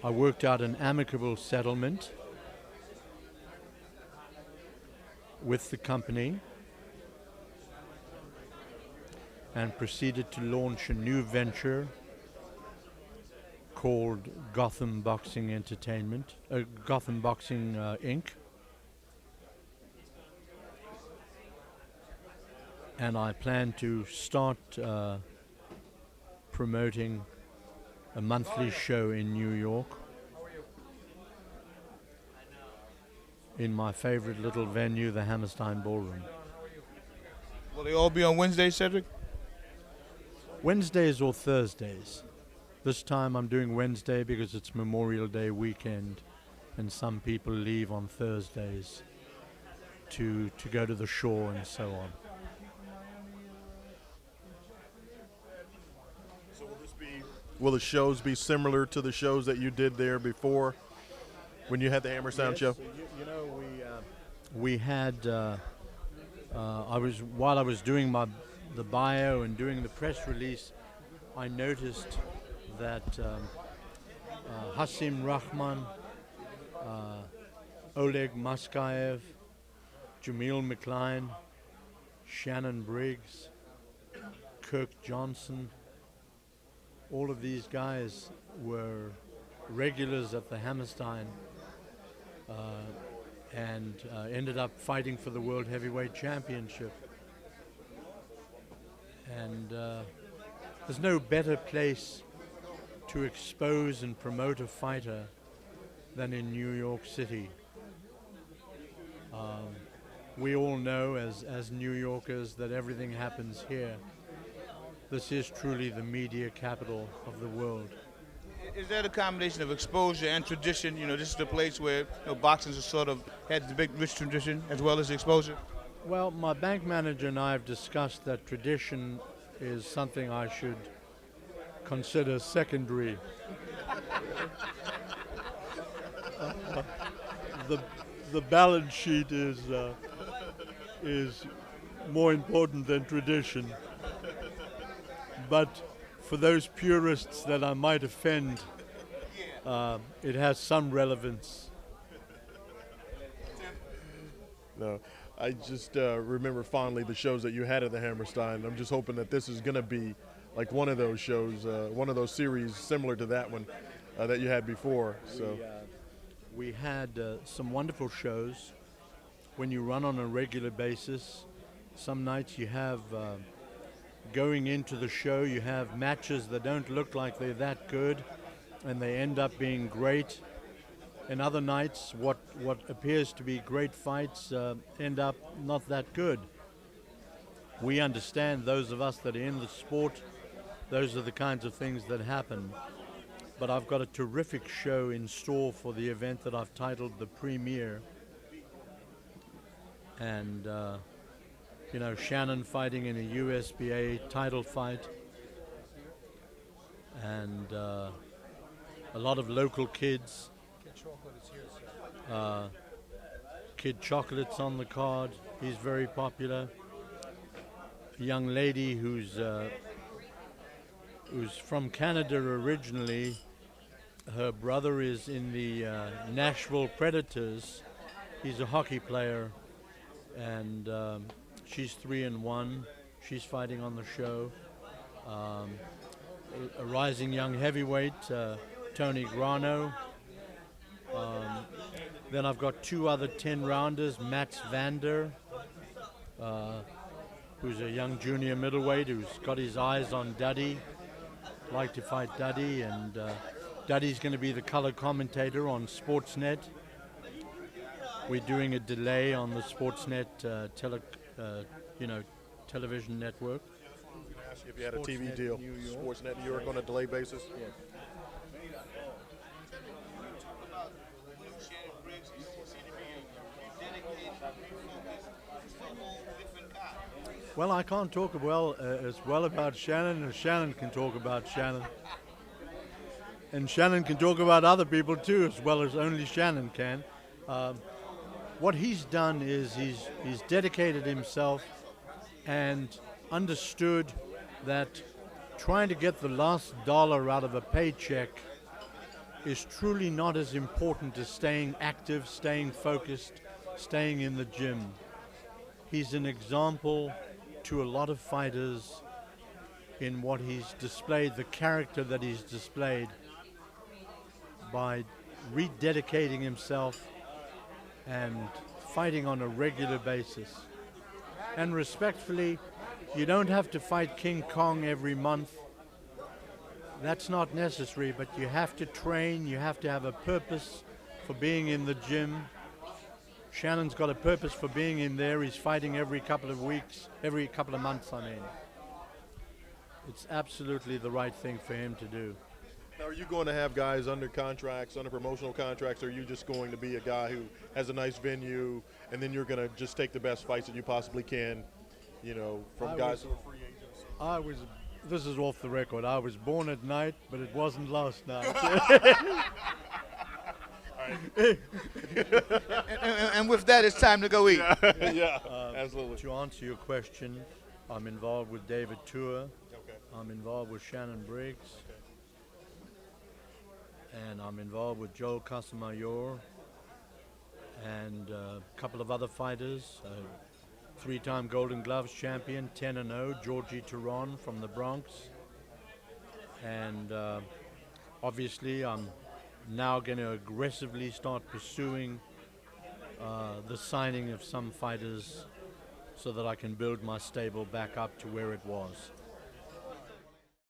I worked out an amicable settlement with the company and proceeded to launch a new venture called Gotham Boxing Entertainment, Gotham Boxing Inc. And I plan to start promoting a monthly show in New York in my favorite little venue, the Hammerstein Ballroom. Will they all be on Wednesday, Cedric? Wednesdays or Thursdays. This time I'm doing Wednesday because it's Memorial Day weekend and some people leave on Thursdays to go to the shore and so on. So will the shows be similar to the shows that you did there before when you had the Hammerstein show? You know, we had, while I was doing the bio and doing the press release, I noticed that Hasim Rahman, Oleg Maskayev, Jamil McLean, Shannon Briggs, Kirk Johnson, all of these guys were regulars at the Hammerstein and ended up fighting for the World Heavyweight Championship. And there's no better place to expose and promote a fighter than in New York City. We all know as New Yorkers that everything happens here. This is truly the media capital of the world. Is that a combination of exposure and tradition? You know, this is the place where boxing has sort of had the big rich tradition as well as exposure. Well, my bank manager and I have discussed that tradition is something I should consider secondary. The balance sheet is more important than tradition. But for those purists that I might offend, it has some relevance. No, I just remember fondly the shows that you had at the Hammerstein. I'm just hoping that this is going to be like one of those shows, one of those series similar to that one that you had before. So we had some wonderful shows. When you run on a regular basis, some nights you have, going into the show, you have matches that don't look like they're that good, and they end up being great. And other nights, what appears to be great fights end up not that good. We understand, those of us that are in the sport, those are the kinds of things that happen. But I've got a terrific show in store for the event that I've titled The Premier. And, you know, Shannon fighting in a USBA title fight. And a lot of local kids. Kid Chocolate's on the card. He's very popular. A young lady who's from Canada originally. Her brother is in the Nashville Predators. He's a hockey player, and she's 3-1. She's fighting on the show. A rising young heavyweight, Tony Grano. Then I've got two other 10-rounders, Max Vander, who's a young junior middleweight who's got his eyes on Duddy, like to fight Duddy, and Duddy's going to be the color commentator on Sportsnet. We're doing a delay on the Sportsnet television network. if you had a TV deal, Sportsnet New York on a delay basis. Yes. Well, I can't talk as well about Shannon as Shannon can talk about Shannon. And Shannon can talk about other people too, as well as only Shannon can. What he's done is he's dedicated himself and understood that trying to get the last dollar out of a paycheck is truly not as important as staying active, staying focused, staying in the gym. He's an example to a lot of fighters in what he's displayed, the character that he's displayed by rededicating himself and fighting on a regular basis. And respectfully, you don't have to fight King Kong every month. That's not necessary, but you have to train, you have to have a purpose for being in the gym. Shannon's got a purpose for being in there. He's fighting every couple of weeks, every couple of months, I mean. It's absolutely the right thing for him to do. Now, are you going to have guys under contracts, under promotional contracts, or are you just going to be a guy who has a nice venue, and then you're going to just take the best fights that you possibly can, you know, from guys who are free agents? This is off the record, I was born at night, but it wasn't last night. And with that, it's time to go eat. Yeah, absolutely. To answer your question, I'm involved with David Tour. Okay. I'm involved with Shannon Briggs. And I'm involved with Joel Casamayor and a couple of other fighters. Three-time Golden Gloves champion, 10-0, Georgie Turon from the Bronx. And obviously I'm now going to aggressively start pursuing the signing of some fighters so that I can build my stable back up to where it was.